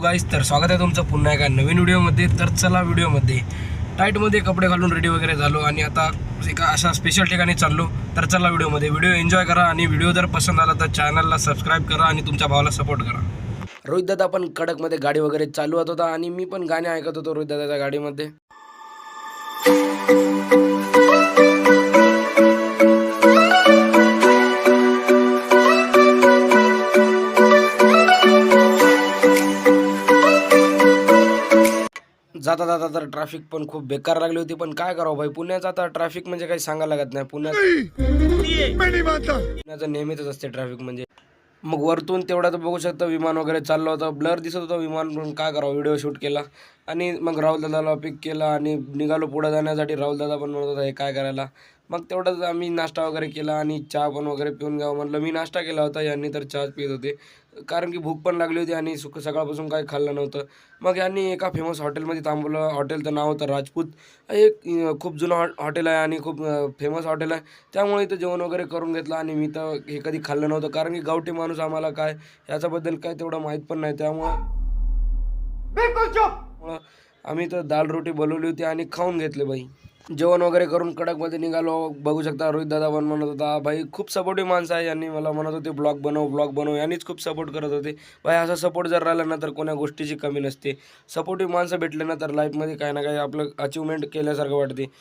गाईस, तर स्वागत आहे तुमचं पुन्हा एका नवीन व्हिडिओमध्ये. तर चला व्हिडिओमध्ये टाईटमध्ये कपडे घालून रेडी वगैरे झालो आणि आता एका अशा स्पेशल ठिकाणी चाललो. तर चला व्हिडिओ एन्जॉय करा आणि व्हिडिओ जर पसंत आला तर चॅनलला सबस्क्राईब करा आणि तुमच्या भावाला सपोर्ट करा. रोहित दादा पण कडकमध्ये गाडी वगैरे चालू होता आणि मी पण गाणे ऐकत होतो रोहित दादाच्या गाडीमध्ये. जाता जाता तर ट्रॅफिक पण खूप बेकार लागली होती, पण काय करावं भाई, पुण्याचा आता ट्रॅफिक म्हणजे काही सांगायला लागत नाही. पुण्याचं नेहमीच असते ट्रॅफिक म्हणजे. मग वरतून तेवढा तर बघू शकता विमान वगैरे चाललं होतं, ब्लर दिसत होतं विमान, पण काय करावं व्हिडिओ शूट केला आणि मग राहुल दादाला पिक केला आणि निघालो पुढे जाण्यासाठी. राहुल दादा पण म्हणत होता हे काय करायला. मग तेवढंच आम्ही नाश्ता वगैरे केला आणि चहा पण वगैरे पिऊन घ्यावं म्हटलं. मी नाश्ता केला होता, यांनी तर चहाच पित होते कारण की भूक पण लागली होती आणि सकाळपासून काही खाल्लं नव्हतं. मग यांनी एका फेमस हॉटेलमध्ये थांबवलं. हॉटेलचं नाव होतं राजपूत. एक खूप जुनं हॉटेल आहे आणि खूप फेमस हॉटेल आहे, त्यामुळे इथं जेवण वगैरे करून घेतलं. आणि मी तर हे कधी खाल्लं नव्हतं कारण की गावठी माणूस, आम्हाला काय याच्याबद्दल काय तेवढं माहीत पण नाही, त्यामुळं आम्ही तर दाल रोटी बोलवली होती आणि खाऊन घेतले बाई. जेवण वगैरे करून कडकमध्ये निघालो. बघू शकता रोहित दादा पण म्हणत होता भाई खूप सपोर्टिव्ह माणसं आहे. यांनी मला म्हणत होते ब्लॉग बनव, यांनीच खूप सपोर्ट करत होते भाई. असा सपोर्ट जर राहिला ना तर कोणा गोष्टीची कमी नसते. सपोर्टिव्ह माणसं भेटले ना तर लाईफमध्ये काही ना काही आपलं अचिव्हमेंट केल्यासारखं वाटते.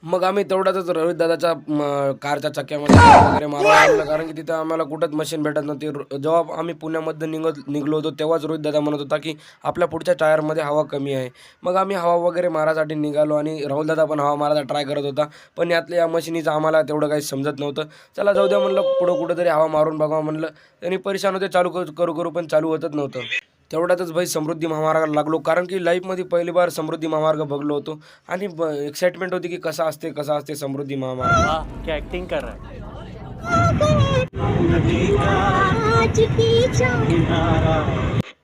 मग आम्ही तेवढ्यातच रोहित दादाच्या कारच्या चक्क्यामध्ये वगैरे मारायला लागलं कारण की तिथं आम्हाला कुठंच मशीन भेटत नव्हती. जेव्हा आम्ही पुण्यामध्ये निघलो होतो तेव्हाच रोहित दादा म्हणत होता की आपल्या पुढच्या टायरमध्ये हवा कमी आहे. मग आम्ही हवा वगैरे मारायसाठी निघालो आणि राहुल दादा पण हवा मारायला ट्राय करत होता, पण यातल्या या मशीनीचं आम्हाला तेवढं काही समजत नव्हतं. चला जाऊ द्या म्हणलं, पुढं कुठंतरी हवा मारून बघावं म्हणलं. त्यांनी परेशान होते, चालू करू पण चालू होतच नव्हतं. तेवढ्यातच भाई समृद्धी महामार्गाला लागलो कारण की लाईफमध्ये पहिली बार समृद्धी महामार्ग बघलो होतो आणि एक्साइटमेंट होती की कसा असते समृद्धी महामार्ग. क्या एक्टिंग कर रहा है.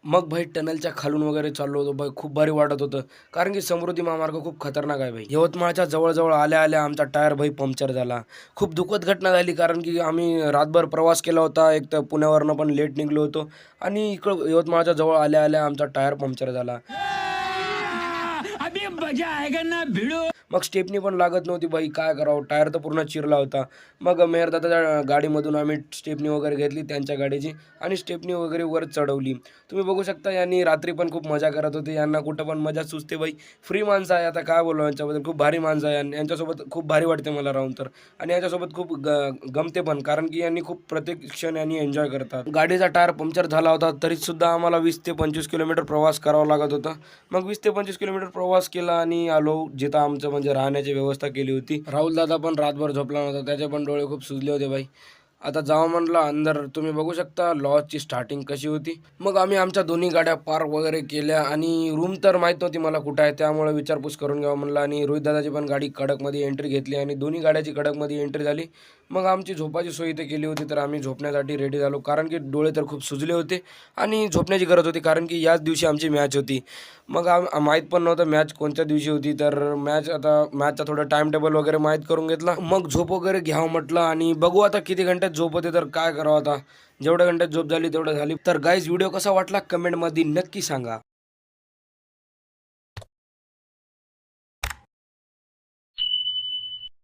मग भाई टनलच्या खालून वगैरे चाललो होतो भाई, खूप भारी वाटत होतं कारण की समृद्धी महामार्ग खूप खतरनाक आहे भाई. यवतमाळच्या जवळजवळ आल्या आमचा टायर भाई पंक्चर झाला. खूप दुःखद घटना झाली कारण की आम्ही रातभर प्रवास केला होता, एक तर पुण्यावरनं पण लेट निघलो होतो आणि इकडं यवतमाळच्या जवळ आल्या आमचा टायर पंक्चर झाला. मग स्टेपनी पण लागत नव्हती बाई, काय करावं, टायर तर पूर्ण चिरला होता. मग मेहरदादाच्या गाडीमधून आम्ही स्टेपनी वगैरे घेतली त्यांच्या गाडीची आणि स्टेपनी वगैरे वर चढवली. तुम्ही बघू शकता यांनी रात्री पण खूप मजा करत होते. यांना कुठं पण मजा सुचते बाई. फ्री माणसं आहे, आता काय बोलू यांच्याबद्दल. खूप भारी माणसं आहे, यांच्यासोबत खूप भारी वाटते मला राहून तर. आणि यांच्यासोबत खूप गमते पण कारण की यांनी खूप प्रत्येक क्षण यांनी एन्जॉय करतात. गाडीचा टायर पंक्चर झाला होता तरीसुद्धा आम्हाला 20 ते 25 किलोमीटर प्रवास करावा लागत होता. मग 20 ते 25 किलोमीटर प्रवास केला आणि आलो जिथं आमचं म्हणजे राहण्याची व्यवस्था केली होती. राहुल दादा पण रातभर झोपला नव्हता, त्याचे पण डोळे खूप सुजले होते बाई. आता जावं म्हणलं अंदर. तुम्ही बघू शकता लॉजची स्टार्टिंग कशी होती. मग आम्ही आमच्या दोन्ही गाड्या पार्क वगैरे केल्या आणि रूम तर माहीत नव्हती मला कुठं आहे, त्यामुळे विचारपूस करून घ्यावं म्हणलं. आणि रोहित दादाची पण गाडी कडकमध्ये एंट्री घेतली आणि दोन्ही गाड्याची कडकमध्ये एंट्री झाली. मग आमची झोपाची सोय इथे केली होती, तर आम्ही झोपण्यासाठी रेडी झालो कारण की डोळे तर खूप सुजले होते आणि झोपण्याची गरज होती कारण की याच दिवशी आमची मॅच होती. मग माहीत पण नव्हतं मॅच कोणत्या दिवशी होती, तर मॅचचा थोडं टाईम टेबल वगैरे माहीत करून घेतला. मग झोप वगैरे घ्यावं म्हटलं आणि बघू आता किती घंट्यात झोप होते, तर काय करावं आता. जेवढ्या घंट्यात झोप झाली तेवढं झाली. तर गाईज व्हिडिओ कसा वाटला कमेंटमध्ये नक्की सांगा.